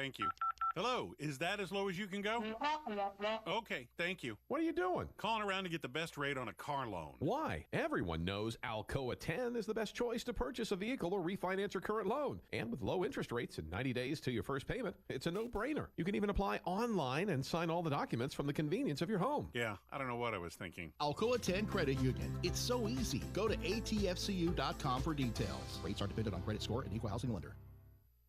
thank you. Hello, is that as low as you can go? Okay, thank you. What are you doing? Calling around to get the best rate on a car loan. Why? Everyone knows Alcoa 10 is the best choice to purchase a vehicle or refinance your current loan. And with low interest rates and 90 days to your first payment, it's a no-brainer. You can even apply online and sign all the documents from the convenience of your home. Yeah, I don't know what I was thinking. Alcoa 10 Credit Union. It's so easy. Go to atfcu.com for details. Rates are dependent on credit score and equal housing lender.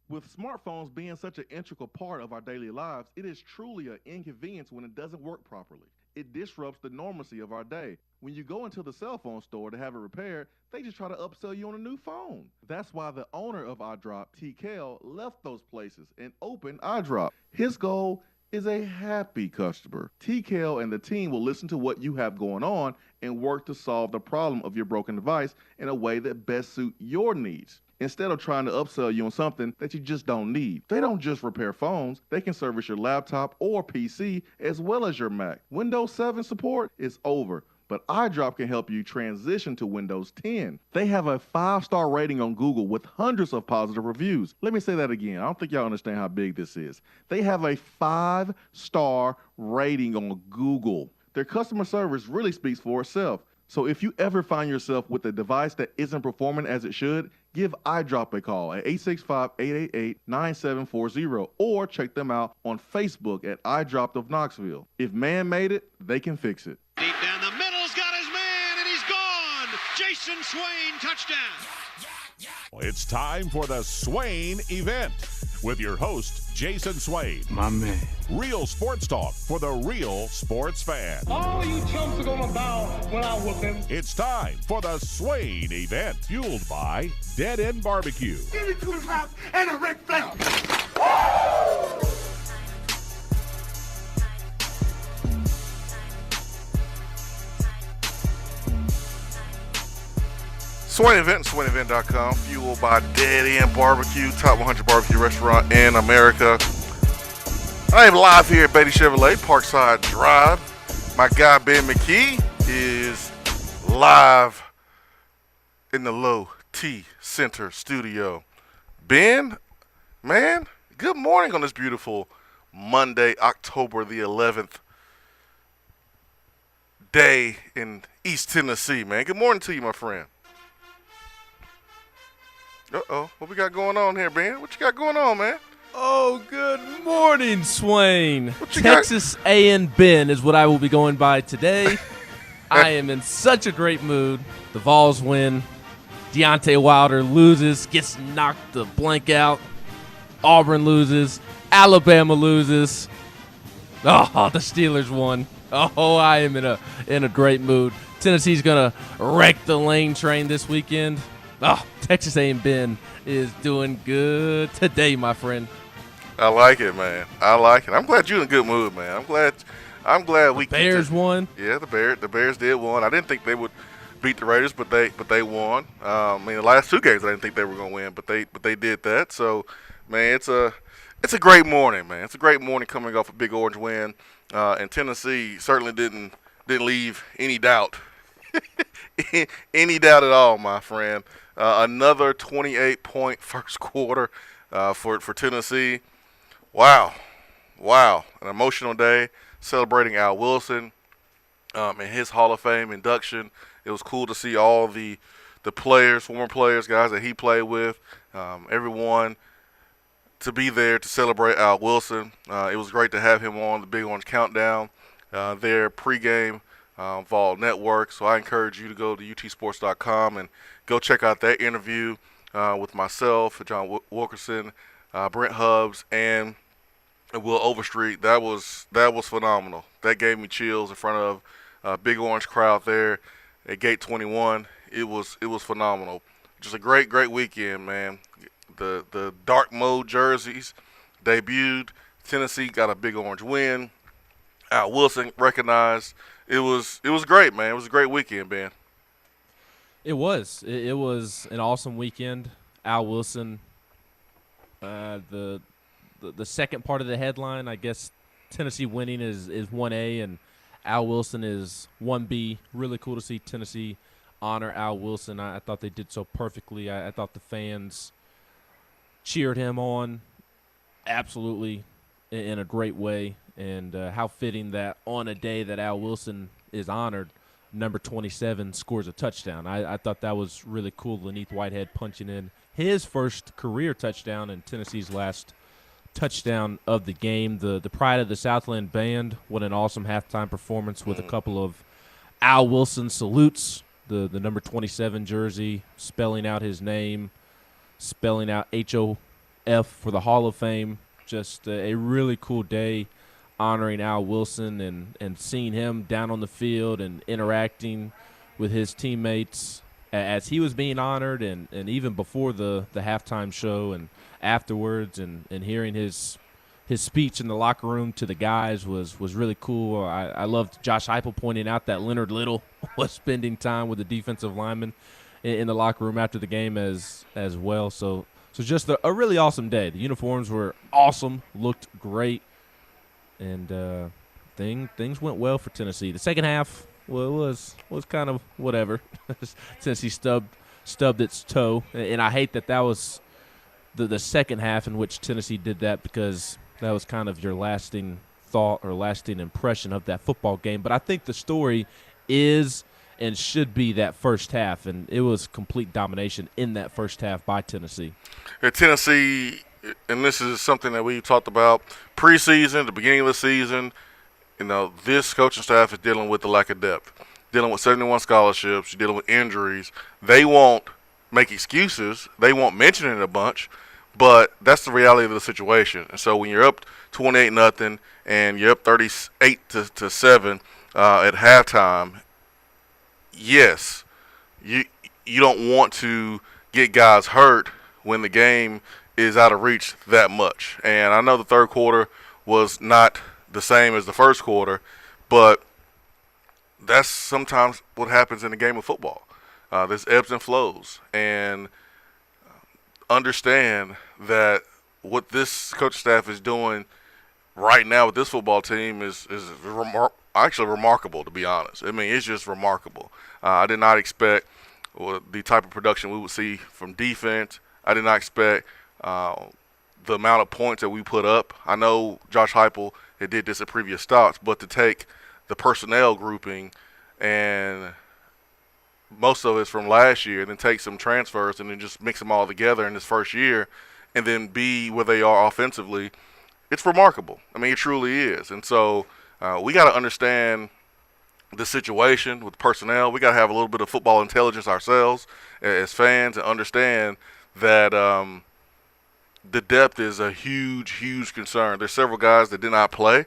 With smartphones being such an integral part of our daily lives, it is truly an inconvenience when it doesn't work properly. It disrupts the normalcy of our day. When you go into the cell phone store to have it repaired, they just try to upsell you on a new phone. That's why the owner of iDrop, TKL, left those places and opened iDrop. His goal is a happy customer. TKL and the team will listen to what you have going on and work to solve the problem of your broken device in a way that best suit your needs, instead of trying to upsell you on something that you just don't need. They don't just repair phones, they can service your laptop or PC as well as your Mac. Windows 7 support is over, but iDrop can help you transition to Windows 10. They have a 5-star rating on Google with hundreds of positive reviews. Let me say that again. I don't think y'all understand how big this is. They have a 5-star rating on Google. Their customer service really speaks for itself. So if you ever find yourself with a device that isn't performing as it should, give iDrop a call at 865-888-9740 or check them out on Facebook at iDrop of Knoxville. If man made it, they can fix it. Deep down the middle's got his man, and he's gone. Jason Swain, touchdown. It's time for the Swain Event with your host, Jason Swain. My man. Real sports talk for the real sports fan. All you chumps are gonna bow when I whoop him. It's time for the Swain Event, fueled by Dead End Barbecue. Give me 2 pounds and a Ric Flair. Swain Event, SwainEvent.com, fueled by Dead End Barbecue, top 100 barbecue restaurant in America. I am live here at Beatty Chevrolet, Parkside Drive. My guy Ben McKee is live in the Low T Center studio. Ben, man, good morning on this beautiful Monday, October the 11th day in East Tennessee, man. Good morning to you, my friend. Uh-oh, what we got going on here, Ben? What you got going on, man? Oh, good morning, Swain. What you Texas A&M Ben is what I will be going by today. I am in such a great mood. The Vols win. Deontay Wilder loses, gets knocked the blank out. Auburn loses. Alabama loses. Oh, the Steelers won. Oh, I am in a great mood. Tennessee's going to wreck the lane train this weekend. Oh, Texas A&M Ben is doing good today, my friend. I like it, man. I like it. I'm glad you're in a good mood, man. I'm glad we Bears won. Yeah, the Bears did won. I didn't think they would beat the Raiders, but they won. I mean, the last 2 games I didn't think they were going to win, but they did that. So, man, it's a great morning, man. It's a great morning coming off a Big Orange win, and Tennessee certainly didn't leave any doubt, any doubt at all, my friend. Another 28-point first quarter for Tennessee. Wow, an emotional day celebrating Al Wilson and his Hall of Fame induction. It was cool to see all the players, former players, guys that he played with, everyone to be there to celebrate Al Wilson. It was great to have him on the Big Orange Countdown, their pregame Vol Network. So I encourage you to go to utsports.com and go check out that interview with myself, John Wilkerson, Brent Hubbs, and Will Overstreet. That was phenomenal. That gave me chills in front of a Big Orange crowd there at Gate 21. It was phenomenal. Just a great weekend, man. The dark mode jerseys debuted. Tennessee got a Big Orange win. Al Wilson recognized. It was great, man. It was a great weekend, Ben. It was. It was an awesome weekend. Al Wilson, the second part of the headline, I guess Tennessee winning is 1A and Al Wilson is 1B. Really cool to see Tennessee honor Al Wilson. I thought they did so perfectly. I thought the fans cheered him on Absolutely, in a great way, and how fitting that on a day that Al Wilson is honored, number 27 scores a touchdown. I thought that was really cool. Laneith Whitehead punching in his first career touchdown and Tennessee's last touchdown of the game. The Pride of the Southland Band, what an awesome halftime performance with a couple of Al Wilson salutes. The number 27 jersey, spelling out his name, spelling out HOF for the Hall of Fame. Just a really cool day honoring Al Wilson and seeing him down on the field and interacting with his teammates as he was being honored and even before the halftime show and afterwards and hearing his speech in the locker room to the guys was really cool. I loved Josh Heupel pointing out that Leonard Little was spending time with the defensive lineman in the locker room after the game as well. So just a really awesome day. The uniforms were awesome, looked great, and things went well for Tennessee. The second half was kind of whatever. Tennessee stubbed its toe, and I hate that was the second half in which Tennessee did that because that was kind of your lasting thought or lasting impression of that football game. But I think the story is and should be that first half, and it was complete domination in that first half by Tennessee. Yeah, Tennessee, and this is something that we talked about preseason, the beginning of the season. This coaching staff is dealing with the lack of depth, dealing with 71 scholarships, dealing with injuries. They won't make excuses. They won't mention it a bunch. But that's the reality of the situation. And so when you're up 28-0 and you're up 38-7 at halftime, yes, you don't want to get guys hurt when the game is out of reach that much. And I know the third quarter was not the same as the first quarter, but that's sometimes what happens in a game of football. There's ebbs and flows, and understand that what this coach staff is doing right now with this football team is actually remarkable, to be honest. I mean, it's just remarkable. I did not expect the type of production we would see from defense. I did not expect the amount of points that we put up. I know Josh Heupel had did this at previous stops, but to take the personnel grouping and most of it's from last year, and then take some transfers and then just mix them all together in this first year and then be where they are offensively, it's remarkable. I mean, it truly is. And so we got to understand the situation with personnel. We got to have a little bit of football intelligence ourselves as fans and understand that the depth is a huge, huge concern. There's several guys that did not play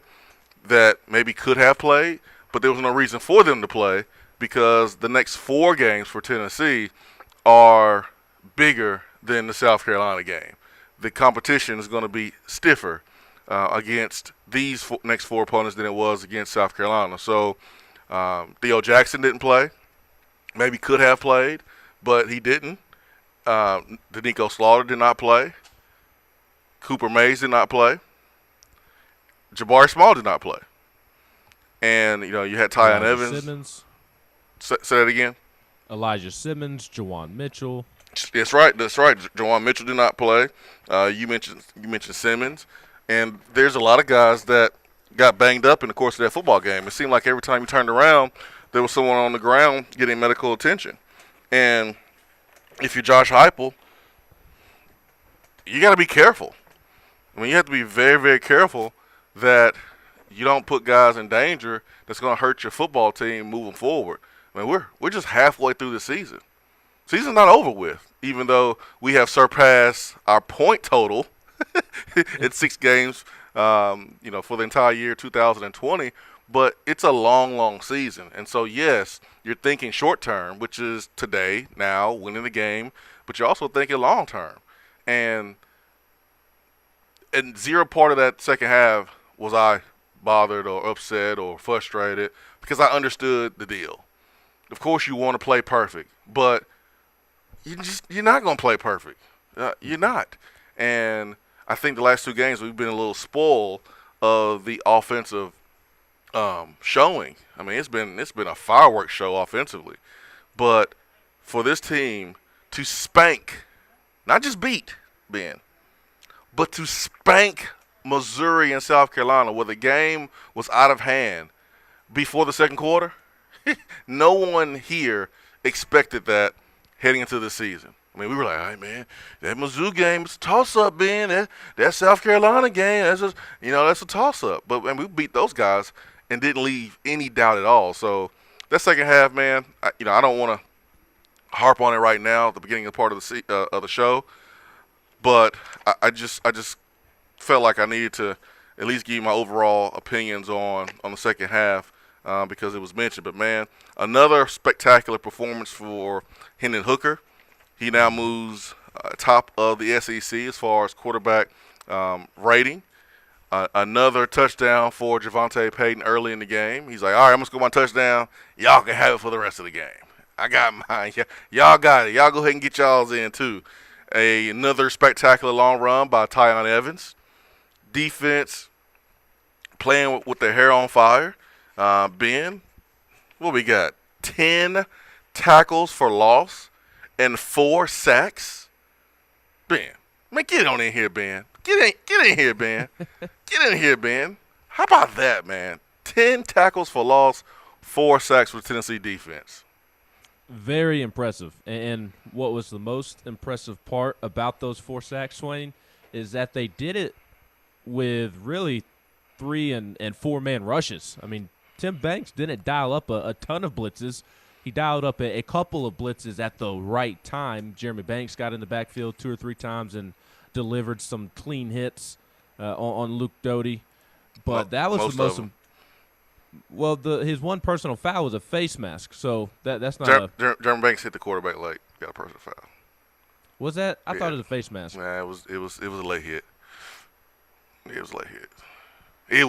that maybe could have played, but there was no reason for them to play, because the next 4 games for Tennessee are bigger than the South Carolina game. The competition is going to be stiffer against these next 4 opponents than it was against South Carolina. So Theo Jackson didn't play. Maybe could have played, but he didn't. Danico Slaughter did not play. Cooper Mays did not play. Jabari Small did not play. And, you had Tyon Evans. Simmons. Say that again. Elijah Simmons, Jawan Mitchell. That's right. Jawan Mitchell did not play. You mentioned Simmons, and there's a lot of guys that got banged up in the course of that football game. It seemed like every time you turned around, there was someone on the ground getting medical attention. And if you're Josh Heupel, you got to be careful. I mean, you have to be very, very careful that you don't put guys in danger that's going to hurt your football team moving forward. I mean, we're just halfway through the season. Season's not over with, even though we have surpassed our point total at 6 games, for the entire year 2020. But it's a long, long season. And so, yes, you're thinking short term, which is today, now, winning the game, but you're also thinking long term. And zero part of that second half was I bothered or upset or frustrated, because I understood the deal. Of course you want to play perfect, but you're not going to play perfect. You're not. And I think the last 2 games we've been a little spoiled of the offensive showing. I mean, it's been a fireworks show offensively. But for this team to spank, not just beat, Ben, But to spank Missouri and South Carolina where the game was out of hand before the second quarter, no one here expected that heading into the season. I mean, we were like, all right, man, that Mizzou game is a toss-up, man. That South Carolina game, that's a toss-up. But we beat those guys and didn't leave any doubt at all. So that second half, man, I don't want to harp on it right now at the beginning of part of the show, but I just felt like I needed to at least give you my overall opinions on the second half because it was mentioned. But, man, another spectacular performance for Hendon Hooker. He now moves top of the SEC as far as quarterback rating. Another touchdown for Javonte Payton early in the game. He's like, all right, I'm going to score my touchdown. Y'all can have it for the rest of the game. I got mine. Y'all got it. Y'all go ahead and get y'all's in, too. Another spectacular long run by Tyon Evans. Defense playing with their hair on fire. Ben, what we got? 10 tackles for loss and 4 sacks. Ben, man, get on in here, Ben. Get in here, Ben. Get in here, Ben. How about that, man? 10 tackles for loss, 4 sacks for the Tennessee defense. Very impressive. And what was the most impressive part about those 4 sacks, Swain, is that they did it with really 3 and 4-man rushes. I mean, Tim Banks didn't dial up a ton of blitzes. He dialed up a couple of blitzes at the right time. Jeremy Banks got in the backfield 2 or 3 times and delivered some clean hits on Luke Doty. But that was the most well, his one personal foul was a face mask, so that's not Jeremy Banks hit the quarterback late. Got a personal foul. Was that? I thought it was a face mask. Nah, it was a late hit. It was a late hit. It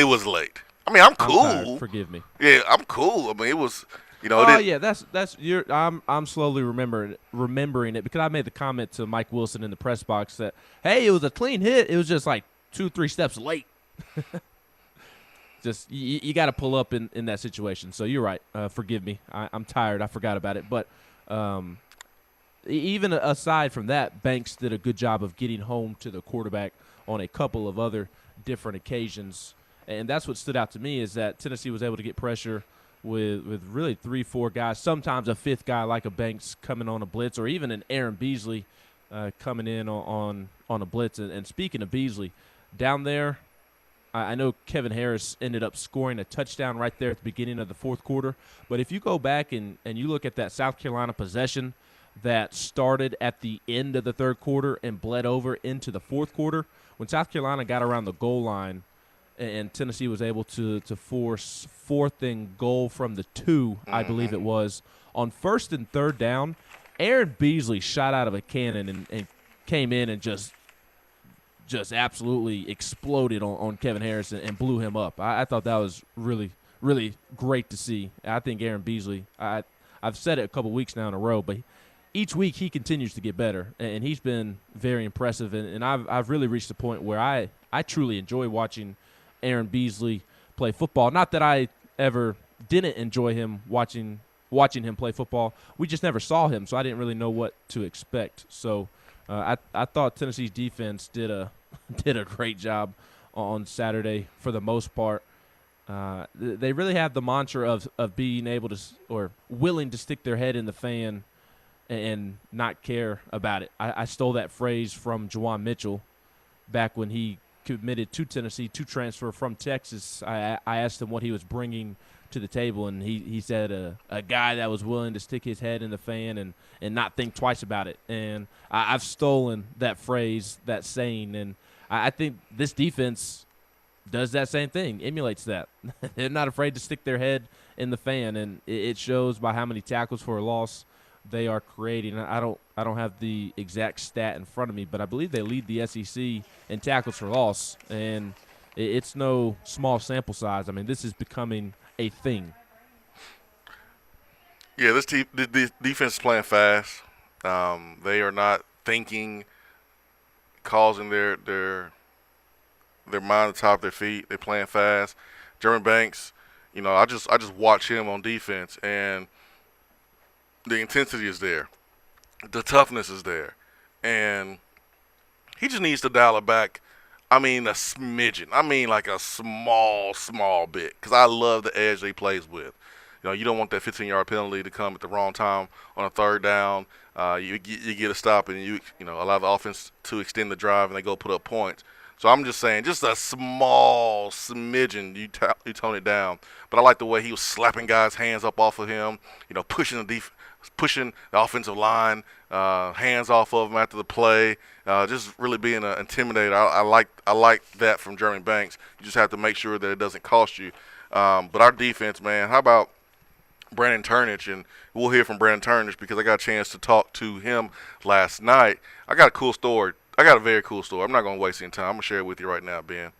was late. I mean, I'm cool. I'm tired. Forgive me. Yeah, I'm cool. I mean, it was, yeah, that's I'm slowly remembering it because I made the comment to Mike Wilson in the press box that, hey, it was a clean hit. It was just like 2-3 steps late. Just you got to pull up in that situation. So you're right. Forgive me. I'm tired. I forgot about it. But even aside from that, Banks did a good job of getting home to the quarterback on a couple of other different occasions. And that's what stood out to me is that Tennessee was able to get pressure with really 3-4 guys, sometimes a 5th guy like a Banks coming on a blitz or even an Aaron Beasley coming in on a blitz. And speaking of Beasley, down there, I know Kevin Harris ended up scoring a touchdown right there at the beginning of the 4th quarter. But if you go back and you look at that South Carolina possession that started at the end of the 3rd quarter and bled over into the 4th quarter, when South Carolina got around the goal line and Tennessee was able to force 4th and goal from the 2, I believe it was, on 1st and 3rd down, Aaron Beasley shot out of a cannon and came in and just absolutely exploded on Kevin Harris and blew him up. I thought that was really, really great to see. I think Aaron Beasley, I've said it a couple weeks now in a row, but each week he continues to get better, and he's been very impressive. And I've really reached a point where I truly enjoy watching Aaron Beasley play football. Not that I ever didn't enjoy him watching him play football. We just never saw him, so I didn't really know what to expect. So I thought Tennessee's defense did a great job on Saturday for the most part. They really have the mantra of being able to or willing to stick their head in the fan and not care about it. I stole that phrase from Juwan Mitchell back when he committed to Tennessee to transfer from Texas. I asked him what he was bringing to the table, and he said a guy that was willing to stick his head in the fan and not think twice about it. And I've stolen that phrase, that saying, and I think this defense does that same thing, emulates that. They're not afraid to stick their head in the fan, and it shows by how many tackles for a loss they are creating. I don't have the exact stat in front of me, but I believe they lead the SEC in tackles for loss, and it's no small sample size. I mean, this is becoming a thing. Yeah, this defense is playing fast. They are not thinking, causing their mind to top their feet. They're playing fast. Jeremy Banks, I just watch him on defense, and the intensity is there. The toughness is there. And He just needs to dial it back. I mean, a smidgen. I mean, like a small bit. Because I love the edge he plays with. You don't want that 15-yard penalty to come at the wrong time on a third down. You get a stop and you allow the offense to extend the drive and they go put up points. So I'm just saying, just a small smidgen, you tone it down. But I like the way he was slapping guys' hands up off of him, pushing the offensive line, hands off of them after the play, just really being an intimidator. I like that from Jeremy Banks. You just have to make sure that it doesn't cost you. But our defense, man, how about Brandon Turnage? And we'll hear from Brandon Turnage because I got a chance to talk to him last night. I got a cool story. I got a very cool story. I'm not going to waste any time. I'm going to share it with you right now, Ben. I'm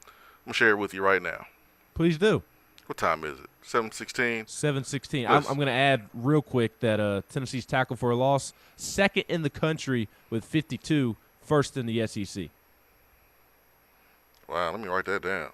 going to share it with you right now. Please do. What time is it? 7:16? 7:16. I'm going to add real quick that Tennessee's tackle for a loss, second in the country with 52, first in the SEC. Wow, let me write that down.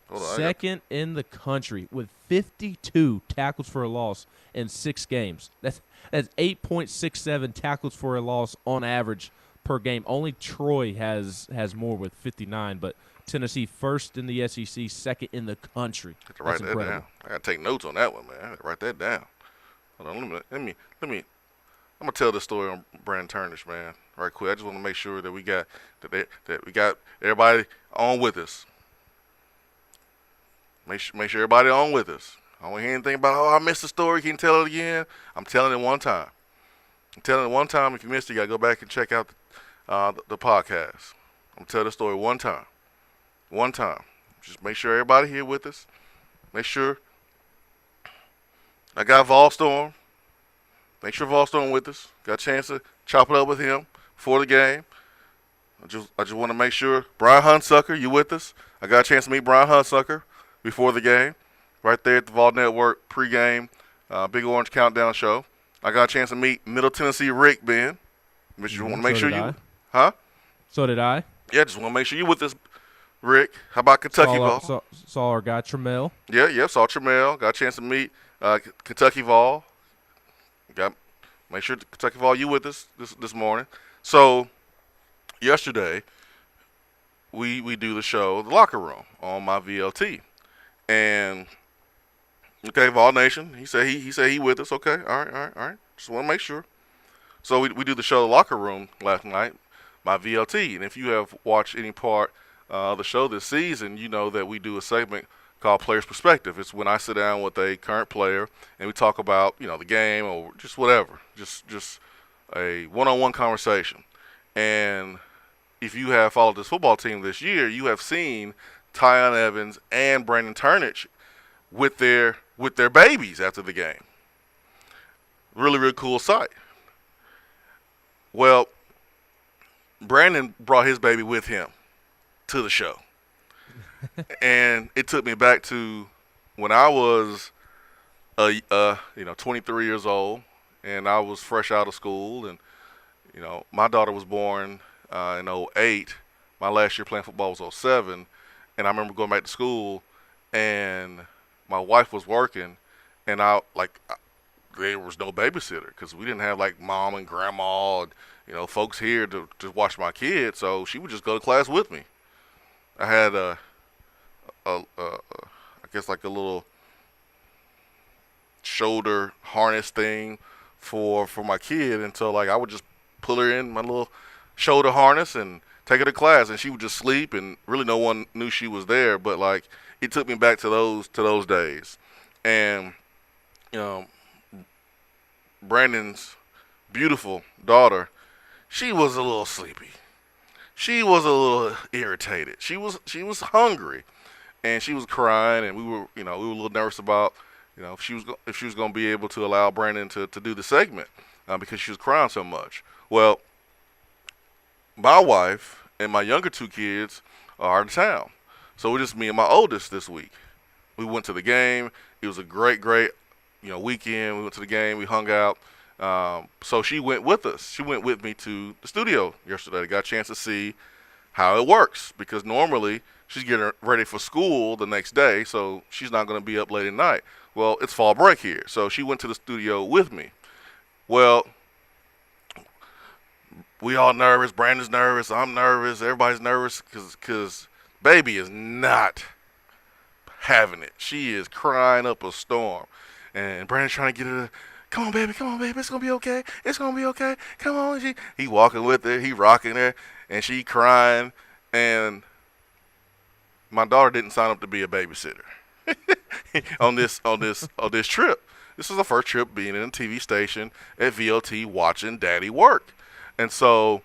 Hold on, second in the country with 52 tackles for a loss in 6 games. That's 8.67 tackles for a loss on average per game. Only Troy has more with 59, but Tennessee first in the SEC, second in the country. I have to write that down. I got to take notes on that one, man. I got to write that down. Hold on, let me. I'm gonna tell this story on Brandon Turnage, man, right quick. I just want to make sure that we got everybody on with us. Make sure everybody on with us. I don't want to hear anything about, I missed the story. Can you tell it again? I'm telling it one time. I'm telling it one time. If you missed it, you got to go back and check out the podcast. I'm telling the story one time. One time. Just make sure everybody here with us. Make sure I got Volstorm. Make sure Volstorm with us. Got a chance to chop it up with him before the game. I just want to make sure. Brian Hunsucker, you with us? I got a chance to meet Brian Hunsucker before the game, right there at the Vol Network pregame Big Orange Countdown show. I got a chance to meet Middle Tennessee Rick, Ben. But you want to make sure you, huh? So did I. Yeah, just want to make sure you with us, Rick. How about Kentucky Vol? Saw our guy Trammell. Yeah, saw Trammell. Got a chance to meet Kentucky Vol. Make sure Kentucky Vol, you with us this morning. So yesterday we do the show, The Locker Room, on my VLT. And okay, Vol Nation, he said he with us. Okay, all right. Just want to make sure. So we do the show, The Locker Room, last night, my VLT. And if you have watched any part of the show this season, you know that we do a segment called Player's Perspective. It's when I sit down with a current player and we talk about, the game or just whatever, just a one-on-one conversation. And if you have followed this football team this year, you have seen Tyon Evans and Brandon Turnage with their babies after the game. Really, really cool sight. Well, Brandon brought his baby with him to the show. And it took me back to when I was 23 years old and I was fresh out of school, and my daughter was born in 2008. My last year playing football was 2007, and I remember going back to school and my wife was working, and there was no babysitter because we didn't have like mom and grandma and folks here to watch my kids, so she would just go to class with me. I had I guess like a little shoulder harness thing for my kid, and so like I would just pull her in my little shoulder harness and take her to class, and she would just sleep, and really no one knew she was there. But like it took me back to those days. And Brandon's beautiful daughter, she was a little sleepy. She was a little irritated. She was hungry, and she was crying, and we were a little nervous about if she was going to be able to allow Brandon to do the segment because she was crying so much. Well, my wife and my younger 2 kids are out of town, so it was just me and my oldest this week. We went to the game. It was a great weekend. We went to the game. We hung out. So she went with us. She went with me to the studio yesterday. I got a chance to see how it works because normally she's getting ready for school the next day, so she's not going to be up late at night. Well, it's fall break here, so she went to the studio with me. Well, we all nervous. Brandon's nervous. I'm nervous. Everybody's nervous because baby is not having it. She is crying up a storm. And Brandon's trying to get her to, come on, baby, it's going to be okay. It's going to be okay. Come on. He walking with her. He rocking her. And she crying. And my daughter didn't sign up to be a babysitter on this trip. This was the first trip being in a TV station at VOT watching Daddy work. And so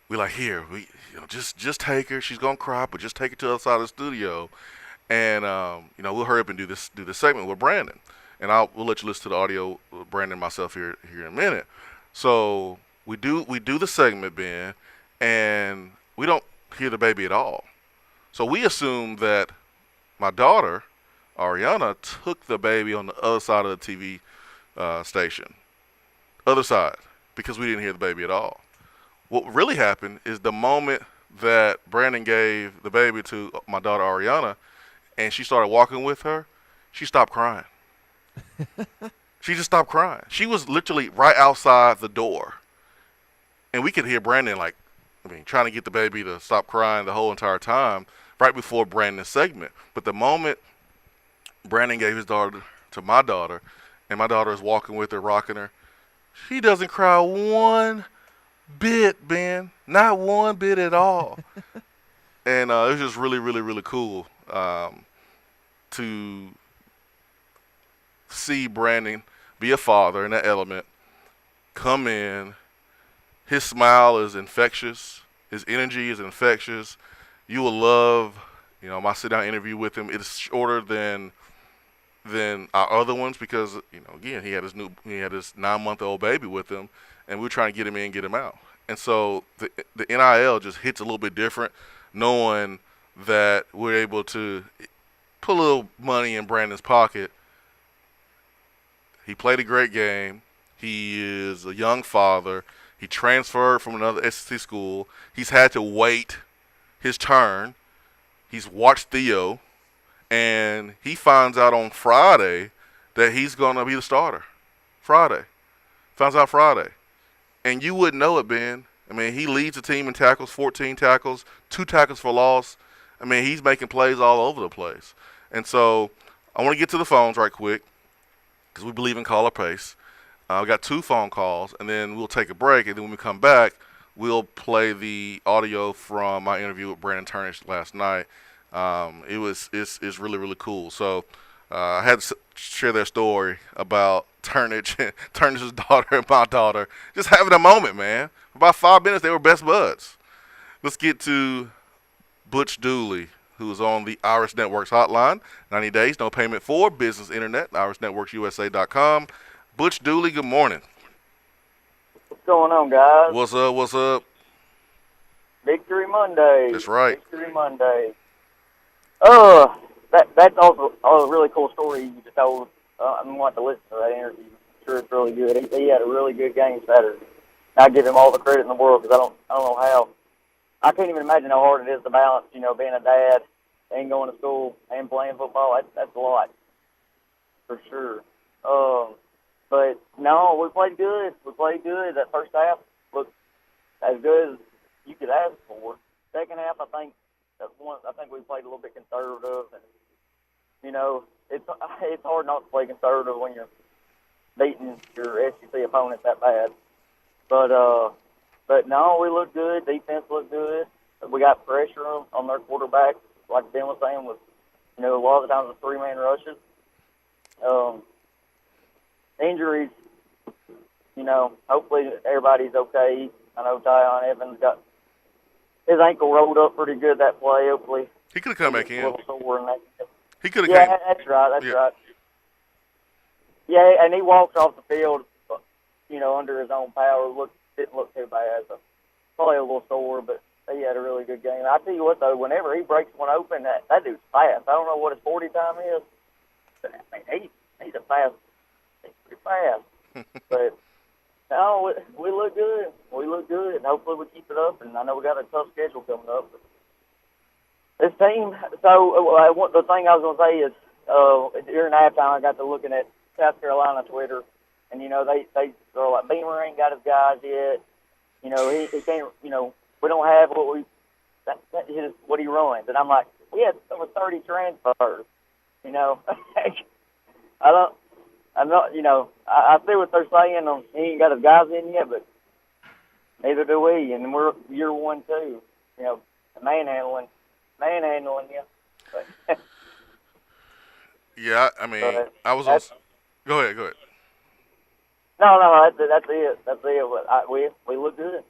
we like, here, just take her. She's gonna cry, but just take her to the other side of the studio, and we'll hurry up and do this segment with Brandon. And we'll let you listen to the audio with Brandon and myself here in a minute. So we do the segment, Ben, and we don't hear the baby at all. So we assume that my daughter, Ariana, took the baby on the other side of the TV station. Other side, because we didn't hear the baby at all. What really happened is the moment that Brandon gave the baby to my daughter, Ariana, and she started walking with her, she stopped crying. She just stopped crying. She was literally right outside the door. And we could hear Brandon, trying to get the baby to stop crying the whole entire time right before Brandon's segment. But the moment Brandon gave his daughter to my daughter, and my daughter is walking with her, rocking her, she doesn't cry one bit, Ben. Not one bit at all. And it was just really, really, really cool to see Brandon be a father in that element, come in. His smile is infectious. His energy is infectious. You will love, my sit-down interview with him. It is shorter than our other ones because, again, he had his 9-month-old baby with him, and we were trying to get him in, get him out. And so the NIL just hits a little bit different, knowing that we're able to put a little money in Brandon's pocket. He played a great game. He is a young father. He transferred from another SEC school. He's had to wait his turn. He's watched Theo. And he finds out on Friday that he's going to be the starter. Friday. Finds out Friday. And you wouldn't know it, Ben. He leads the team in tackles, 14 tackles, 2 tackles for loss. He's making plays all over the place. And so I want to get to the phones right quick because we believe in caller pace. We got 2 phone calls, and then we'll take a break. And then when we come back, we'll play the audio from my interview with Brandon Turnage last night. It's really, really cool. So I had to share their story about Turnage's daughter and my daughter just having a moment, man. For about 5 minutes, they were best buds. Let's get to Butch Dooley, who is on the Iris Networks hotline. 90 days, no payment for business internet, irisnetworksusa.com. Butch Dooley, good morning. What's going on, guys? What's up? Victory Monday. That's right. Victory Monday. That's also a really cool story you just told. I'm going to listen to that interview. I'm sure it's really good. He had a really good game Saturday. I give him all the credit in the world because I don't know how. I can't even imagine how hard it is to balance, being a dad and going to school and playing football. That's a lot, for sure. But no, we played good. That first half looked as good as you could ask for. Second half, I think we played a little bit conservative, and it's hard not to play conservative when you're beating your SEC opponents that bad. But no, we looked good. Defense looked good. We got pressure on their quarterback, like Ben was saying, with a lot of the times with 3-man rushes. Injuries, hopefully everybody's okay. I know Tyon Evans got his ankle rolled up pretty good that play. Hopefully he could have come back in. A little sore in that. He could have. Yeah, that's right. Yeah, and he walked off the field, under his own power. Didn't look too bad. So probably a little sore, but he had a really good game. I tell you what, though, whenever he breaks one open, that dude's fast. I don't know what his 40 time is, but he's a fast. He's pretty fast. But no, we look good. We look good, and hopefully we keep it up. And I know we got a tough schedule coming up. But this team. So the thing I was going to say is during halftime, I got to looking at South Carolina Twitter, and they throw like Beamer ain't got his guys yet. You know, he can't. You know, we don't have what he runs, and I'm like, he had over 30 transfers. You know, I'm not. You know, I see what they're saying. He ain't got his guys in yet, but neither do we, and we're year one too. You know, manhandling you. But, yeah, I mean, I was. Go ahead. No, that's it. That's it. We look good.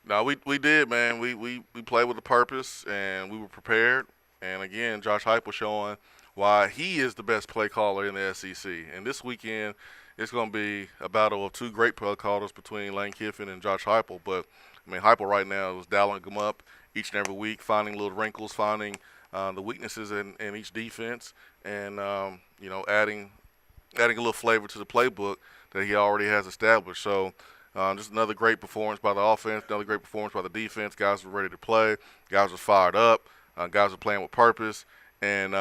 No, we did, man. We played with a purpose, and we were prepared. And again, Josh Heupel showing why he is the best play caller in the SEC. And this weekend, it's going to be a battle of two great play callers between Lane Kiffin and Josh Heupel. But I mean, Heupel right now is dialing them up each and every week, finding little wrinkles, finding the weaknesses in each defense, and you know, adding a little flavor to the playbook that he already has established. So just another great performance by the offense, another great performance by the defense. Guys were ready to play. Guys were fired up. Guys were playing with purpose. And,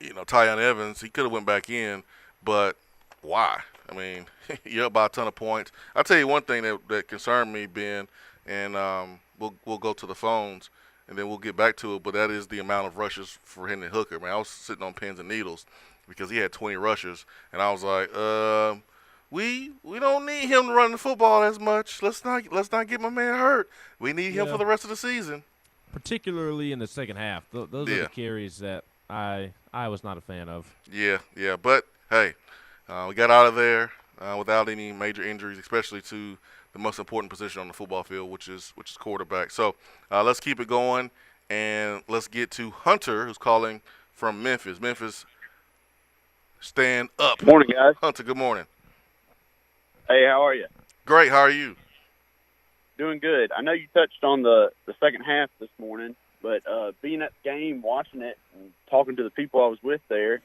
you know, Tyon Evans, he could have went back in, but why? I mean, you're up by a ton of points. I'll tell you one thing that concerned me, Ben, and we'll go to the phones, and then we'll get back to it, but that is the amount of rushes for Hendon Hooker. Man, I was sitting on pins and needles because he had 20 rushes, and I was like, we don't need him to run the football as much. Let's not get my man hurt. We need him for the rest of the season. Particularly in the second half. Those are the carries that I was not a fan of. Yeah. But, hey, we got out of there without any major injuries, especially to the most important position on the football field, which is quarterback. So let's keep it going, and let's get to Hunter, who's calling from Memphis. Memphis, stand up. Morning, guys. Hunter, good morning. Hey, how are you? Great. How are you? Doing good. I know you touched on the second half this morning, but being at the game, watching it, and talking to the people I was with there,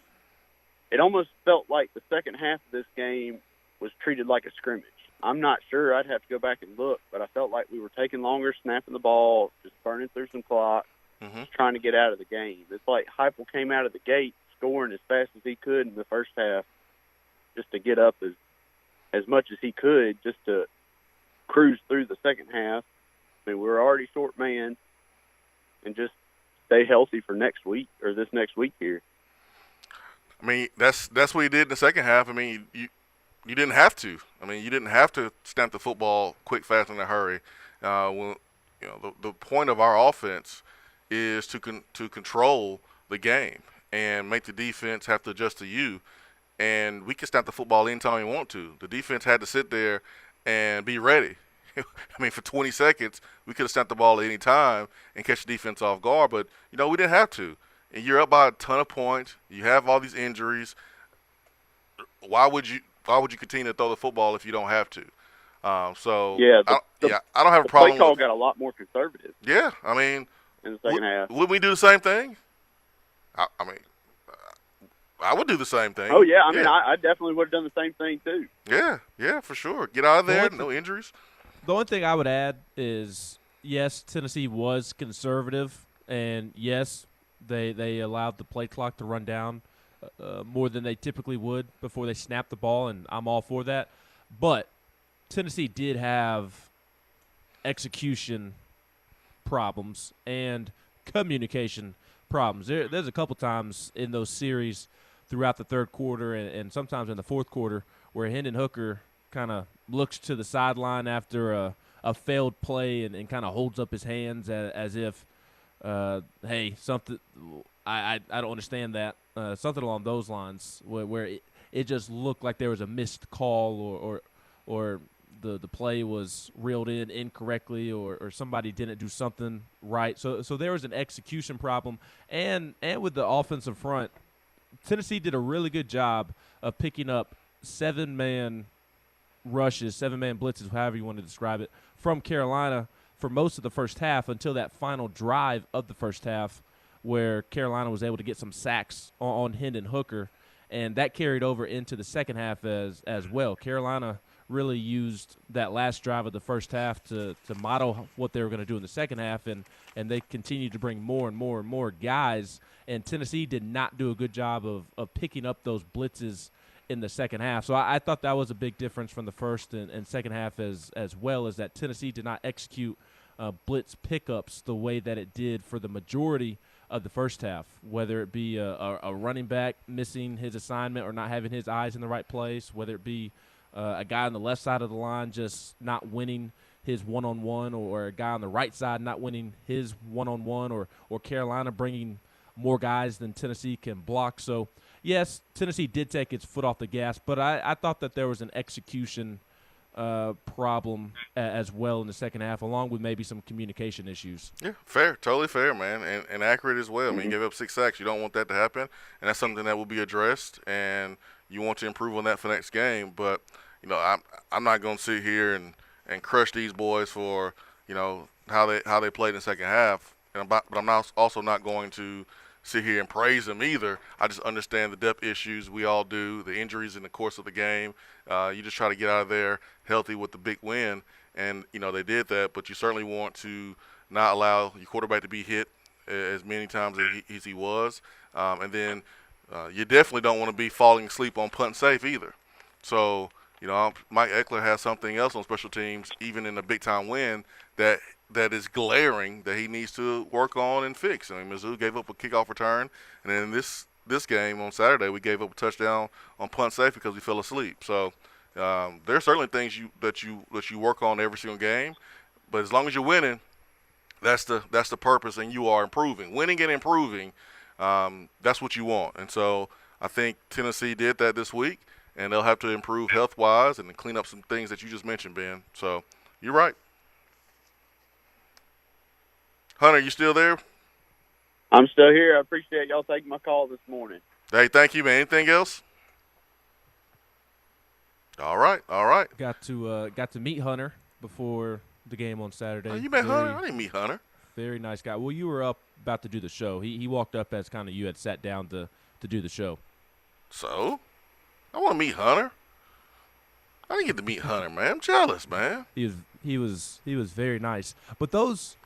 it almost felt like the second half of this game was treated like a scrimmage. I'm not sure. I'd have to go back and look, but I felt like we were taking longer, snapping the ball, just burning through some clock, just trying to get out of the game. It's like Heupel came out of the gate scoring as fast as he could in the first half just to get up as much as he could just to cruise through the second half. I mean, we were already short man, and just stay healthy for next week or this next week here. I mean, that's what he did in the second half. I mean, you didn't have to. I mean, you didn't have to stamp the football quick, fast, in a hurry. When, you know, the point of our offense is to control the game and make the defense have to adjust to you. And we can stamp the football anytime we want to. The defense had to sit there and be ready. I mean, for 20 seconds, we could have stamped the ball at any time and catch the defense off guard. But, you know, we didn't have to. And you're up by a ton of points. You have all these injuries. Why would you continue to throw the football if you don't have to? I don't have a problem. The play call got a lot more conservative. Yeah, I mean, in the second half, would we do the same thing? I mean, I would do the same thing. Oh yeah, I mean, I definitely would have done the same thing too. Yeah, for sure. Get out of there, no injuries. The only thing I would add is, yes, Tennessee was conservative, and yes, they allowed the play clock to run down more than they typically would before they snapped the ball, and I'm all for that. But Tennessee did have execution problems and communication problems. There's a couple times in those series throughout the third quarter and sometimes in the fourth quarter where Hendon Hooker kind of looks to the sideline after a failed play and kind of holds up his hands as if, hey, something I don't understand that. Something along those lines where it just looked like there was a missed call or the play was reeled in incorrectly or somebody didn't do something right. So there was an execution problem. And with the offensive front, Tennessee did a really good job of picking up 7-man rushes, 7-man blitzes, however you want to describe it, from Carolina for most of the first half until that final drive of the first half where Carolina was able to get some sacks on Hendon Hooker, and that carried over into the second half as well. Carolina really used that last drive of the first half to model what they were going to do in the second half, and they continued to bring more and more guys, and Tennessee did not do a good job of picking up those blitzes in the second half. So I thought that was a big difference from the first and second half as well, as that Tennessee did not execute blitz pickups the way that it did for the majority of the first half, whether it be a running back missing his assignment or not having his eyes in the right place, whether it be a guy on the left side of the line just not winning his one-on-one, or a guy on the right side not winning his one-on-one, or Carolina bringing more guys than Tennessee can block. So, yes, Tennessee did take its foot off the gas, but I thought that there was an execution problem as well in the second half, along with maybe some communication issues. Yeah, fair, totally fair, man, and accurate as well. I mean, you gave up 6 sacks. You don't want that to happen, and that's something that will be addressed, and you want to improve on that for next game. But, you know, I'm not going to sit here and crush these boys for, you know, how they played in the second half. But I'm also not going to sit here and praise them either. I just understand the depth issues. We all do. The injuries in the course of the game. You just try to get out of there healthy with the big win. And, you know, they did that. But you certainly want to not allow your quarterback to be hit as many times as he was. And then you definitely don't want to be falling asleep on punt safe either. So, you know, Mike Eckler has something else on special teams, even in a big-time win, that is glaring that he needs to work on and fix. I mean, Mizzou gave up a kickoff return, and then this game on Saturday, we gave up a touchdown on punt safe because we fell asleep. So there are certainly things that you work on every single game, but as long as you're winning, that's the purpose, and you are improving. Winning and improving, that's what you want. And so I think Tennessee did that this week, and they'll have to improve health-wise and clean up some things that you just mentioned, Ben. So you're right. Hunter, you still there? I'm still here. I appreciate y'all taking my call this morning. Hey, thank you, man. Anything else? All right. Got to meet Hunter before the game on Saturday. Oh, you met Hunter? I didn't meet Hunter. Very nice guy. Well, you were up about to do the show. He walked up as kind of you had sat down to do the show. So? I want to meet Hunter. I didn't get to meet Hunter, man. I'm jealous, man. He was very nice. But those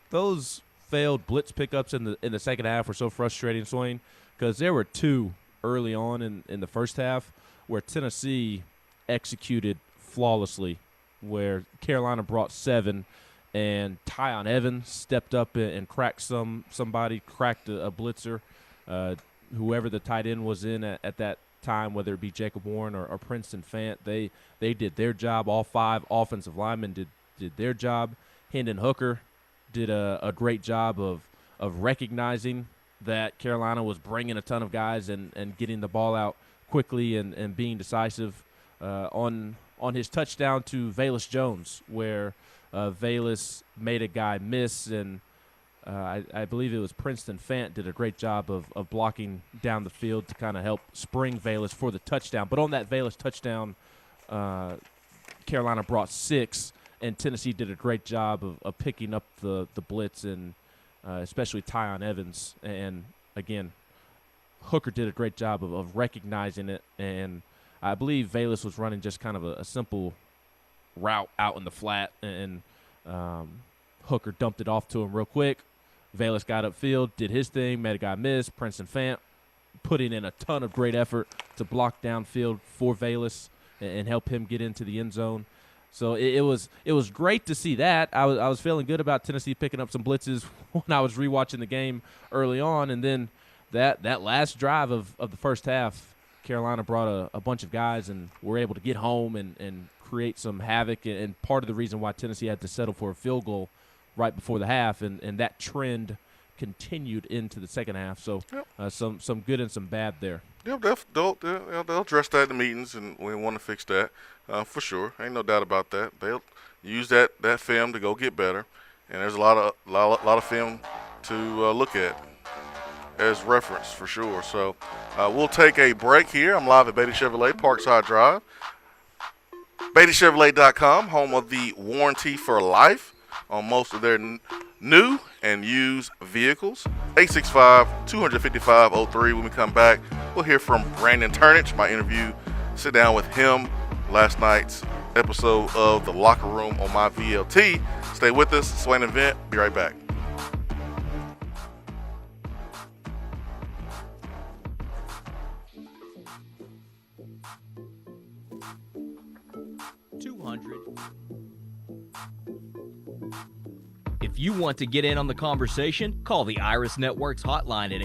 failed blitz pickups in the second half were so frustrating, Swain, because there were 2 early on in the first half where Tennessee executed flawlessly, where Carolina brought 7, and Tyon Evans stepped up and cracked somebody, cracked a blitzer. Whoever the tight end was in at that time, whether it be Jacob Warren or Princeton Fant, they did their job. All 5 offensive linemen did their job. Hendon Hooker did a great job of recognizing that Carolina was bringing a ton of guys and getting the ball out quickly and being decisive on his touchdown to Velus Jones, where Velus made a guy miss, and I believe it was Princeton Fant did a great job of blocking down the field to kind of help spring Velus for the touchdown. But on that Velus touchdown, Carolina brought 6, and Tennessee did a great job of picking up the blitz, and especially Tyon Evans. And, again, Hooker did a great job of recognizing it, and I believe Velus was running just kind of a simple route out in the flat, and Hooker dumped it off to him real quick. Velus got upfield, did his thing, made a guy miss. Princeton Fant putting in a ton of great effort to block downfield for Velus and help him get into the end zone. So it was great to see that. I was feeling good about Tennessee picking up some blitzes when I was rewatching the game early on, and then that last drive of the first half, Carolina brought a bunch of guys and were able to get home and create some havoc, and part of the reason why Tennessee had to settle for a field goal right before the half, and that trend continued into the second half. So some good and some bad there. Yeah, they'll address that in the meetings, and we want to fix that for sure. Ain't no doubt about that. They'll use that film to go get better, and there's a lot of film to look at as reference for sure. So we'll take a break here. I'm live at Beatty Chevrolet, Parkside Drive. BeattyChevrolet.com, home of the warranty for life on most of their new and used vehicles. 865-255-03. When we come back, we'll hear from Brandon Turnage, my interview. Sit down with him last night's episode of The Locker Room on my VLT. Stay with us. Swain Event. Be right back. If you want to get in on the conversation, call the Iris Networks hotline at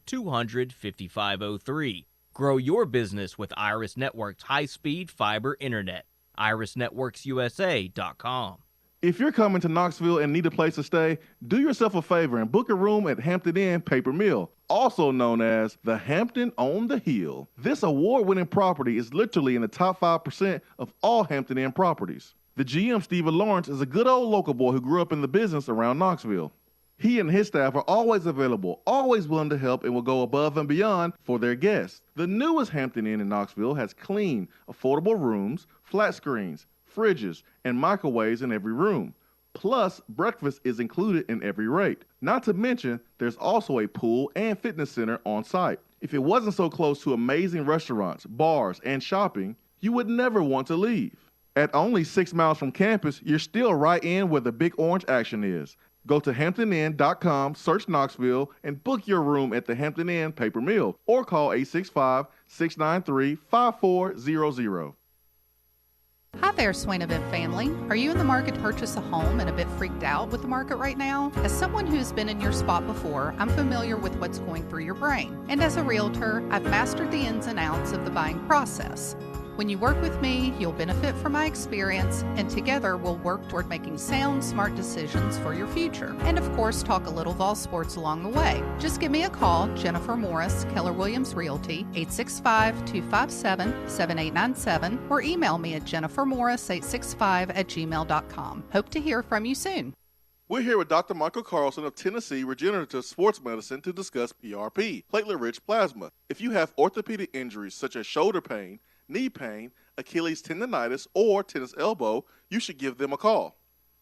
865-200-5503. Grow your business with Iris Networks high-speed fiber internet. IrisNetworksUSA.com. If you're coming to Knoxville and need a place to stay, do yourself a favor and book a room at Hampton Inn Paper Mill, also known as the Hampton on the Hill. This award-winning property is literally in the top 5% of all Hampton Inn properties. The GM, Stephen Lawrence, is a good old local boy who grew up in the business around Knoxville. He and his staff are always available, always willing to help, and will go above and beyond for their guests. The newest Hampton Inn in Knoxville has clean, affordable rooms, flat screens, fridges, and microwaves in every room. Plus, breakfast is included in every rate. Not to mention, there's also a pool and fitness center on site. If it wasn't so close to amazing restaurants, bars, and shopping, you would never want to leave. At only 6 miles from campus, you're still right in where the big orange action is. Go to HamptonInn.com, search Knoxville, and book your room at the Hampton Inn Paper Mill or call 865-693-5400. Hi there, Swain Event family. Are you in the market to purchase a home and a bit freaked out with the market right now? As someone who has been in your spot before, I'm familiar with what's going through your brain. And as a realtor, I've mastered the ins and outs of the buying process. When you work with me, you'll benefit from my experience, and together we'll work toward making sound, smart decisions for your future. And of course, talk a little Vol Sports along the way. Just give me a call, Jennifer Morris, Keller Williams Realty, 865-257-7897, or email me at jennifermorris865@gmail.com. Hope to hear from you soon. We're here with Dr. Michael Carlson of Tennessee Regenerative Sports Medicine to discuss PRP, platelet-rich plasma. If you have orthopedic injuries such as shoulder pain, knee pain, Achilles tendonitis, or tennis elbow, you should give them a call.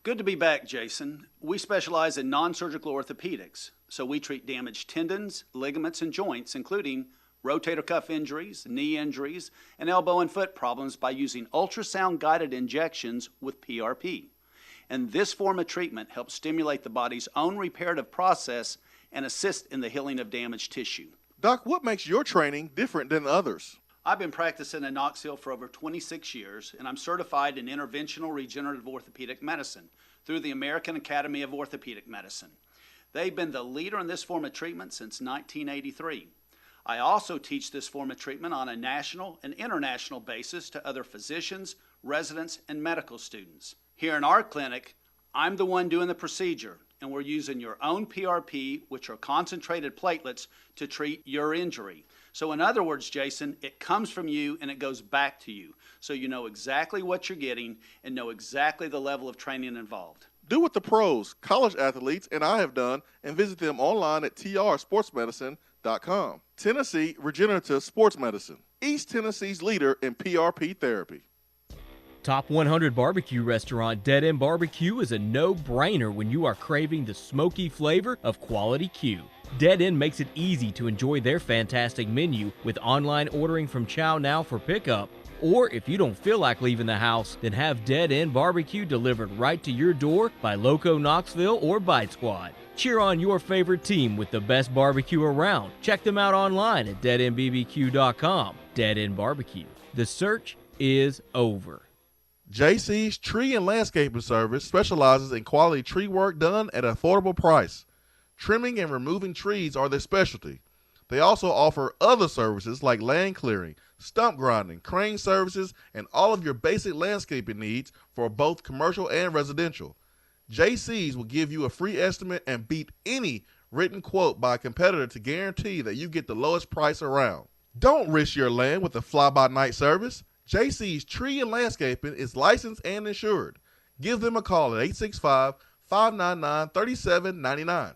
Good to be back, Jason. We specialize in non-surgical orthopedics, so we treat damaged tendons, ligaments, and joints, including rotator cuff injuries, knee injuries, and elbow and foot problems by using ultrasound-guided injections with PRP. And this form of treatment helps stimulate the body's own reparative process and assist in the healing of damaged tissue. Doc, what makes your training different than others? I've been practicing in Knoxville for over 26 years, and I'm certified in interventional regenerative orthopedic medicine through the American Academy of Orthopedic Medicine. They've been the leader in this form of treatment since 1983. I also teach this form of treatment on a national and international basis to other physicians, residents, and medical students. Here in our clinic, I'm the one doing the procedure, and we're using your own PRP, which are concentrated platelets, to treat your injury. So in other words, Jason, it comes from you and it goes back to you. So you know exactly what you're getting and know exactly the level of training involved. Do what the pros, college athletes, and I have done, and visit them online at trsportsmedicine.com. Tennessee Regenerative Sports Medicine, East Tennessee's leader in PRP therapy. Top 100 barbecue restaurant Dead End Barbecue is a no-brainer when you are craving the smoky flavor of quality Q. Dead End makes it easy to enjoy their fantastic menu with online ordering from Chow Now for pickup. Or if you don't feel like leaving the house, then have Dead End Barbecue delivered right to your door by Loco Knoxville or Bite Squad. Cheer on your favorite team with the best barbecue around. Check them out online at deadendbbq.com. Dead End Barbecue. The search is over. JC's Tree and Landscaping Service specializes in quality tree work done at an affordable price. Trimming and removing trees are their specialty. They also offer other services like land clearing, stump grinding, crane services, and all of your basic landscaping needs for both commercial and residential. JC's will give you a free estimate and beat any written quote by a competitor to guarantee that you get the lowest price around. Don't risk your land with a fly-by-night service. JC's Tree and Landscaping is licensed and insured. Give them a call at 865-599-3799.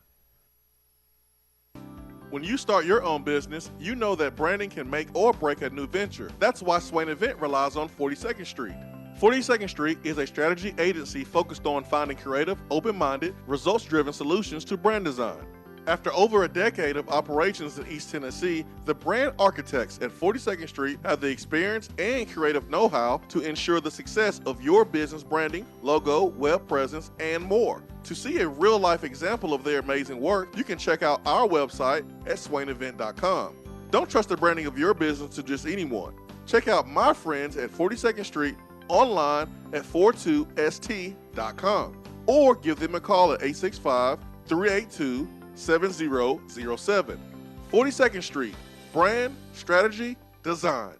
When you start your own business, you know that branding can make or break a new venture. That's why Swain Event relies on 42nd Street. 42nd Street is a strategy agency focused on finding creative, open-minded, results-driven solutions to brand design. After over a decade of operations in East Tennessee, the brand architects at 42nd Street have the experience and creative know-how to ensure the success of your business branding, logo, web presence, and more. To see a real-life example of their amazing work, you can check out our website at swainevent.com. Don't trust the branding of your business to just anyone. Check out my friends at 42nd Street online at 42st.com or give them a call at 865-382-7007. 42nd Street, brand, strategy, design.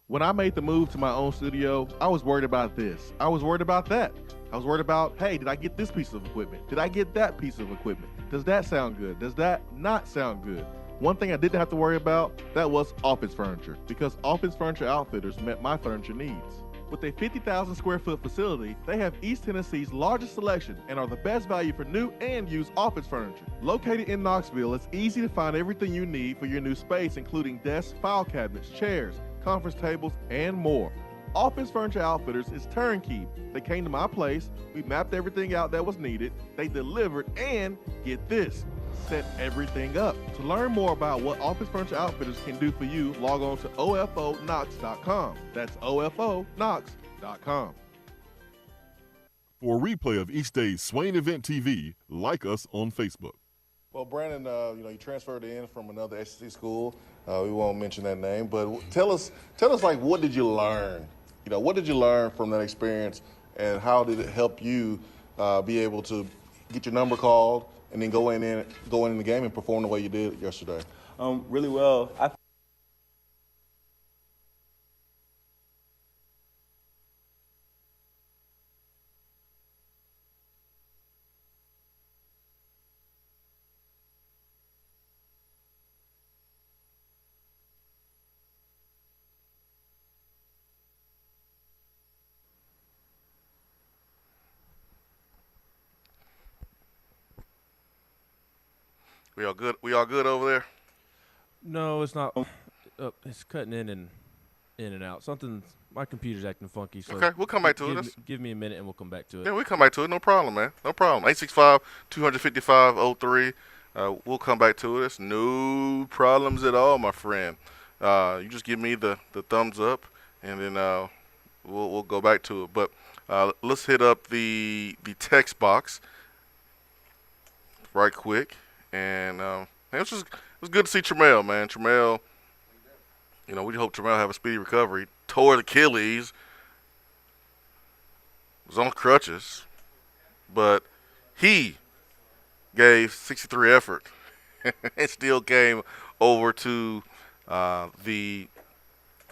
When I made the move to my own studio, I was worried about this. I was worried about that. I was worried about, hey, did I get this piece of equipment? Did I get that piece of equipment? Does that sound good? Does that not sound good? One thing I didn't have to worry about, that was office furniture, because Office Furniture Outfitters met my furniture needs. With a 50,000 square foot facility, they have East Tennessee's largest selection and are the best value for new and used office furniture. Located in Knoxville, it's easy to find everything you need for your new space, including desks, file cabinets, chairs, conference tables, and more. Office Furniture Outfitters is turnkey. They came to my place, we mapped everything out that was needed, they delivered, and get this, set everything up. To learn more about what Office Furniture Outfitters can do for you, log on to ofonox.com. That's ofonox.com. For a replay of each day's Swain Event TV, like us on Facebook. Well, Brandon, you transferred in from another SEC school. We won't mention that name, but tell us, like, what did you learn? What did you learn from that experience, and how did it help you be able to get your number called and then go in the game and perform the way you did yesterday? Really well. We all good? We all good over there? No, it's not. It's cutting in and out. My computer's acting funky. So okay, we'll come back to it. Give me a minute and we'll come back to it. Yeah, we'll come back to it. No problem, man. No problem. 865-255-03. We'll come back to it. It's no problems at all, my friend. You just give me the thumbs up, and then we'll go back to it. But let's hit up the text box right quick. And it was good to see Tremel, man. Tremel, we hope Tremel have a speedy recovery. Tore his Achilles, was on crutches, but he gave 63 effort and still came over to the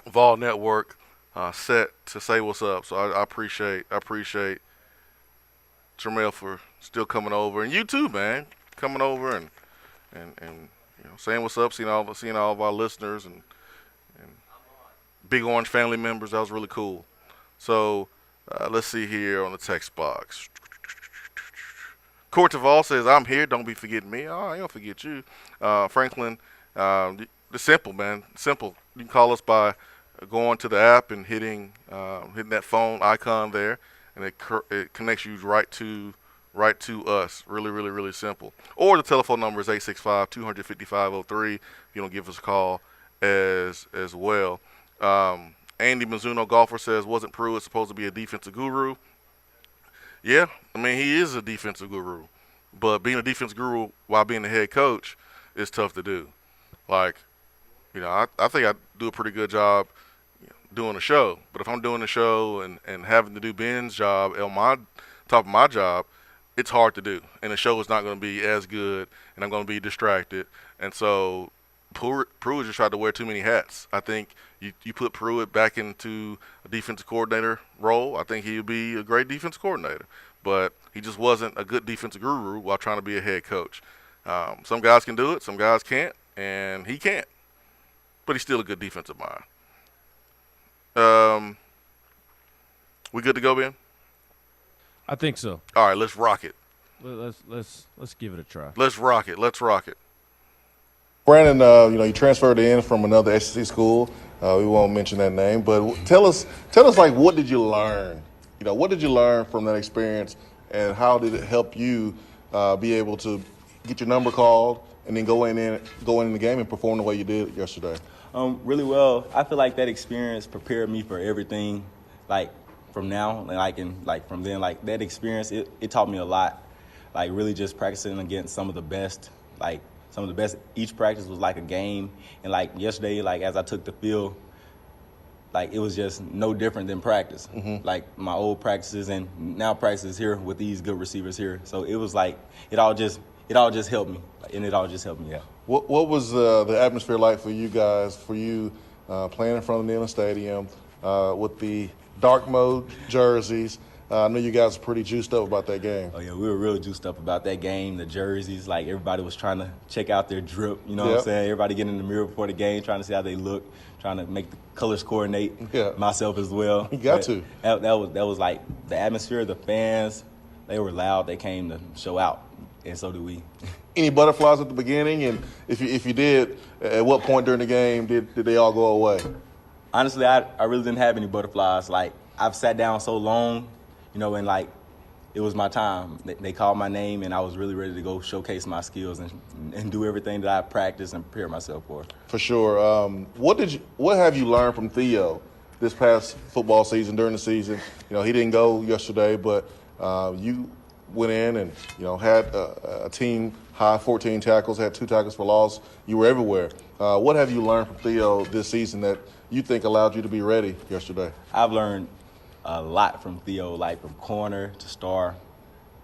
Vol Network set to say what's up. So I appreciate Tremel for still coming over, and you too, man. Coming over and saying what's up, seeing all of our listeners and Big Orange family members. That was really cool. So let's see here on the text box. Court Duvall says, "I'm here. Don't be forgetting me." Oh, I don't forget you, Franklin. It's simple, man. Simple. You can call us by going to the app and hitting that phone icon there, and it connects you right to us. Really, really, really simple. Or the telephone number is 865-255-03. You don't give us a call as well. Andy Mizuno Golfer says, wasn't Pruitt supposed to be a defensive guru? Yeah, I mean, he is a defensive guru. But being a defensive guru while being the head coach is tough to do. Like, I think I do a pretty good job doing a show. But if I'm doing a show and having to do Ben's job on my top of my job, it's hard to do, and the show is not going to be as good, and I'm going to be distracted. And so Pruitt just tried to wear too many hats. I think you put Pruitt back into a defensive coordinator role, I think he would be a great defensive coordinator. But he just wasn't a good defensive guru while trying to be a head coach. Some guys can do it, some guys can't, and he can't. But he's still a good defensive mind. We good to go, Ben? I think so. All right, let's rock it. Let's give it a try. Let's rock it. Brandon, you transferred in from another SEC school. We won't mention that name, but tell us, like, what did you learn? What did you learn from that experience, and how did it help you be able to get your number called and then go in the game and perform the way you did yesterday? Really well. I feel like that experience prepared me for everything, like, from now, from then, that experience, it taught me a lot. Like, really just practicing against some of the best. Each practice was like a game. And, yesterday, as I took the field, like it was just no different than practice. Like my old practices and now practices here with these good receivers here. So it was like it all just helped me, and it all just helped me out. What was the atmosphere like for you guys? For you playing in front of the Neyland Stadium with the dark mode jerseys. I know you guys were pretty juiced up about that game. Oh, yeah, we were real juiced up about that game, the jerseys. Like, everybody was trying to check out their drip, you know what I'm saying? Everybody getting in the mirror before the game, trying to see how they look, trying to make the colors coordinate. Yeah. Myself as well. You got to. That was like the atmosphere, the fans, they were loud. They came to show out, and so did we. Any butterflies at the beginning? And if you did, at what point during the game did they all go away? Honestly, I really didn't have any butterflies. Like, I've sat down so long, you know, and like it was my time. They called my name, and I was really ready to go showcase my skills and do everything that I practiced and prepare myself for. For sure. What have you learned from Theo this past football season, during the season? You know, he didn't go yesterday, but you went in and, you know, had a team high 14 tackles, had 2 tackles for loss. You were everywhere. What have you learned from Theo this season that you think allowed you to be ready yesterday? I've learned a lot from Theo, like from corner to star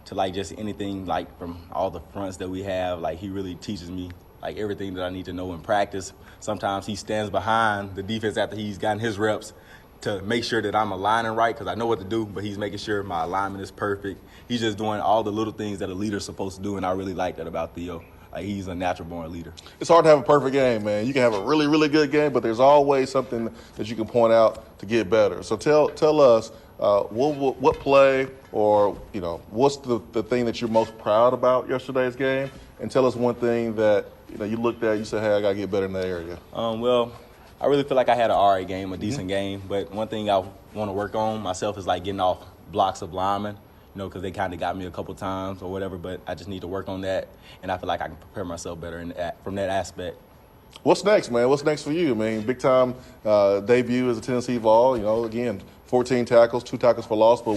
to like just anything, like from all the fronts that we have. Like, he really teaches me like everything that I need to know in practice. Sometimes he stands behind the defense after he's gotten his reps to make sure that I'm aligning right, because I know what to do, but he's making sure my alignment is perfect. He's just doing all the little things that a leader's supposed to do, and I really like that about Theo. Like, he's a natural-born leader. It's hard to have a perfect game, man. You can have a really, really good game, but there's always something that you can point out to get better. So tell us what play, or, you know, what's the thing that you're most proud about yesterday's game, and tell us one thing that, you know, you looked at, you said, hey, I got to get better in that area. Well, I really feel like I had an all right game, a decent game, but one thing I want to work on myself is like getting off blocks of linemen. You know, because they kind of got me a couple times or whatever, but I just need to work on that, and I feel like I can prepare myself better from that aspect. What's next, man? What's next for you? I mean, big-time debut as a Tennessee Vol. You know, again, 14 tackles, 2 tackles for loss, but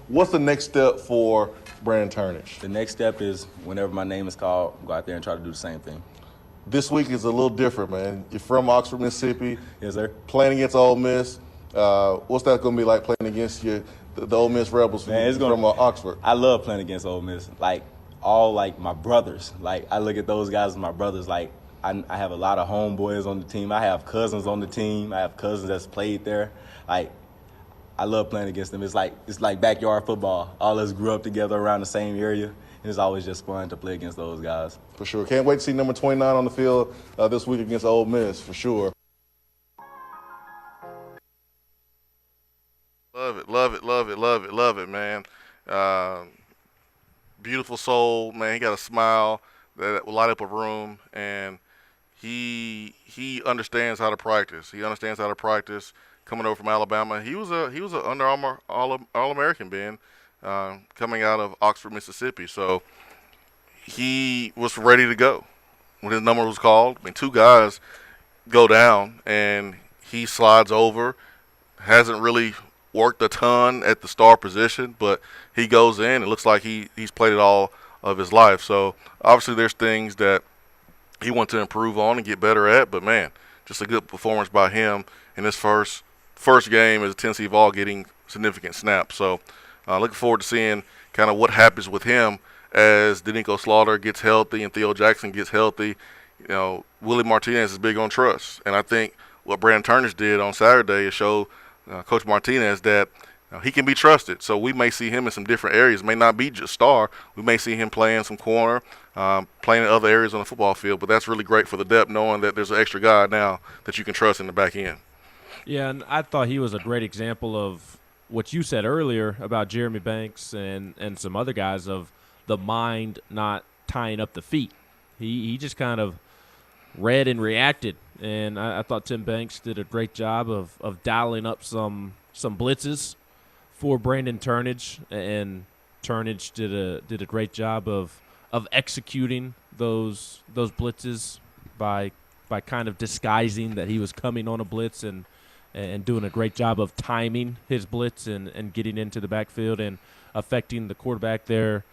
what's the next step for Brandon Turnage? The next step is whenever my name is called, go out there and try to do the same thing. This week is a little different, man. You're from Oxford, Mississippi. Yes, sir. Playing against Ole Miss. What's that going to be like, playing against the Ole Miss Rebels from Oxford? I love playing against Ole Miss. Like, all, like, my brothers. Like, I look at those guys as my brothers. Like, I have a lot of homeboys on the team. I have cousins on the team. I have cousins that's played there. Like, I love playing against them. It's like backyard football. All of us grew up together around the same area, and it's always just fun to play against those guys. For sure. Can't wait to see number 29 on the field this week against Ole Miss, for sure. Love it, man. Beautiful soul, man. He got a smile that will light up a room, and he understands how to practice. He understands how to practice. Coming over from Alabama, he was a Under Armour All-American, Ben, coming out of Oxford, Mississippi. So he was ready to go when his number was called. I mean, 2 guys go down, and he slides over. Hasn't really worked a ton at the star position, but he goes in. It looks like he's played it all of his life. So obviously there's things that he wants to improve on and get better at, but man, just a good performance by him in his first game as a Tennessee Vol, getting significant snaps. So looking forward to seeing kind of what happens with him as Danico Slaughter gets healthy and Theo Jackson gets healthy. You know, Willie Martinez is big on trust, and I think what Brandon Turnage did on Saturday is show Coach Martinez that he can be trusted. So we may see him in some different areas. It may not be just star. We may see him playing some corner, playing in other areas on the football field. But that's really great for the depth, knowing that there's an extra guy now that you can trust in the back end. Yeah, and I thought he was a great example of what you said earlier about Jeremy Banks and some other guys, of the mind not tying up the feet. He just kind of read and reacted. And I thought Tim Banks did a great job of dialing up some blitzes for Brandon Turnage, and Turnage did a great job of executing those blitzes by kind of disguising that he was coming on a blitz, and doing a great job of timing his blitz and getting into the backfield and affecting the quarterback there.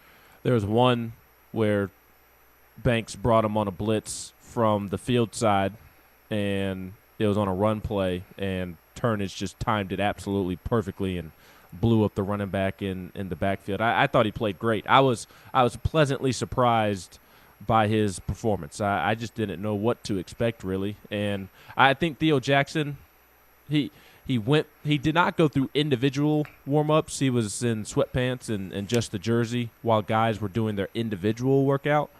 There was one where Banks brought him on a blitz from the field side, and it was on a run play, and Turnage just timed it absolutely perfectly and blew up the running back in the backfield. I thought he played great. I was pleasantly surprised by his performance. I just didn't know what to expect, really. And I think Theo Jackson, he did not go through individual warm-ups. He was in sweatpants and just the jersey while guys were doing their individual workout.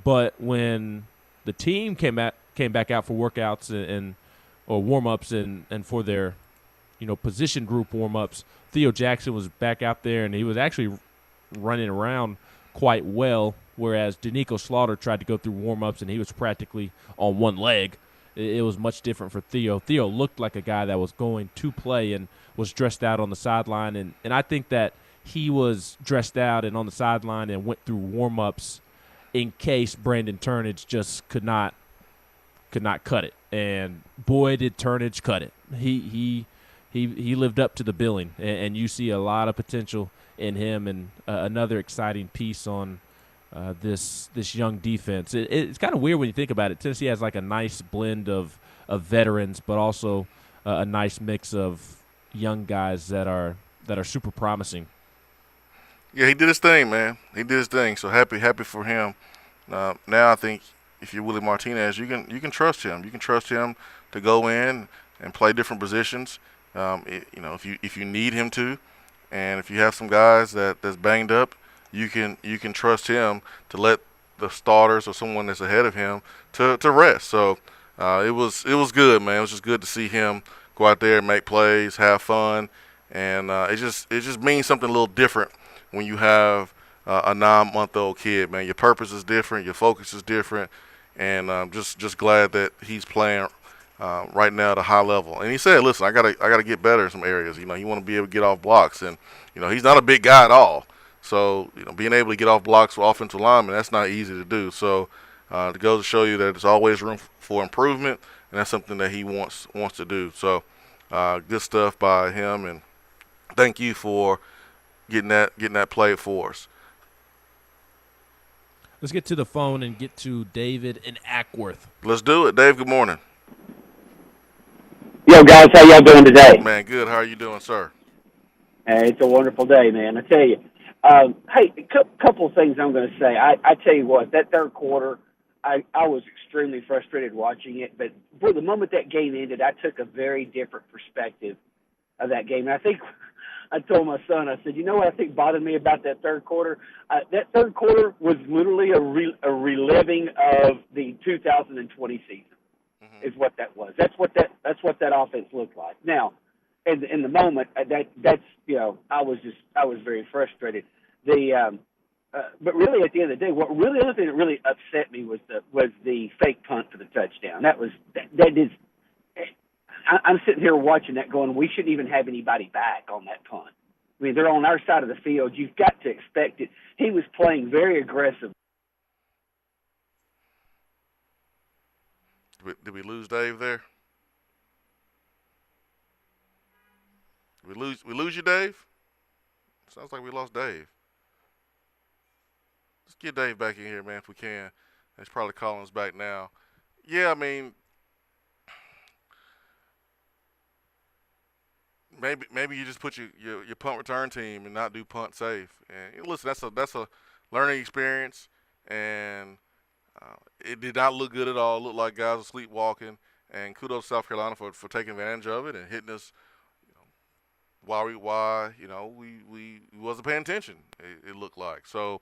But when the team came back out for workouts or warm-ups and for their position group warm-ups, Theo Jackson was back out there, and he was actually running around quite well, whereas Danico Slaughter tried to go through warm-ups, and he was practically on one leg. It was much different for Theo. Theo looked like a guy that was going to play and was dressed out on the sideline, and I think that he was dressed out and on the sideline and went through warm-ups in case Brandon Turnage just could not cut it. And boy, did Turnage cut it. He lived up to the billing, and you see a lot of potential in him, and another exciting piece on this young defense. It's kind of weird when you think about it. Tennessee has like a nice blend of veterans, but also a nice mix of young guys that are super promising. Yeah, he did his thing, man. He did his thing. So happy for him. Now I think if you're Willie Martinez, you can trust him. You can trust him to go in and play different positions. If you need him to, and if you have some guys that's banged up, you can trust him to let the starters or someone that's ahead of him to rest. So it was good, man. It was just good to see him go out there and make plays, have fun, and it just means something a little different when you have a 9-month-old kid, man. Your purpose is different, your focus is different, and just glad that he's playing right now at a high level. And he said, "Listen, I gotta get better in some areas. You want to be able to get off blocks, and he's not a big guy at all. So being able to get off blocks for offensive linemen, that's not easy to do. So it goes to show you that there's always room for improvement, and that's something that he wants to do. So good stuff by him, and thank you for getting that played for us." Let's get to the phone and get to David in Ackworth. Let's do it, Dave. Good morning. Yo, guys, how y'all doing today? Man, good. How are you doing, sir? Hey, it's a wonderful day, man. I tell you. Hey, a couple of things I'm going to say. I tell you what, that third quarter, I was extremely frustrated watching it. But for the moment that game ended, I took a very different perspective of that game. And I think I told my son, I said, what I think bothered me about that third quarter? That third quarter was literally a reliving of the 2020 season. Is what that was. That's what that offense looked like. Now, in the moment, that's I was very frustrated. But really at the end of the day, the only thing that really upset me was the fake punt for the touchdown. That is. I'm sitting here watching that, going, we shouldn't even have anybody back on that punt. I mean, they're on our side of the field. You've got to expect it. He was playing very aggressive. Did we lose Dave there? Did we lose you, Dave? Sounds like we lost Dave. Let's get Dave back in here, man, if we can. He's probably calling us back now. Yeah, I mean, maybe you just put your punt return team and not do punt safe. And listen, that's a learning experience, and it did not look good at all. It looked like guys were sleepwalking, and kudos to South Carolina for taking advantage of it and hitting us while we wasn't paying attention, it looked like. So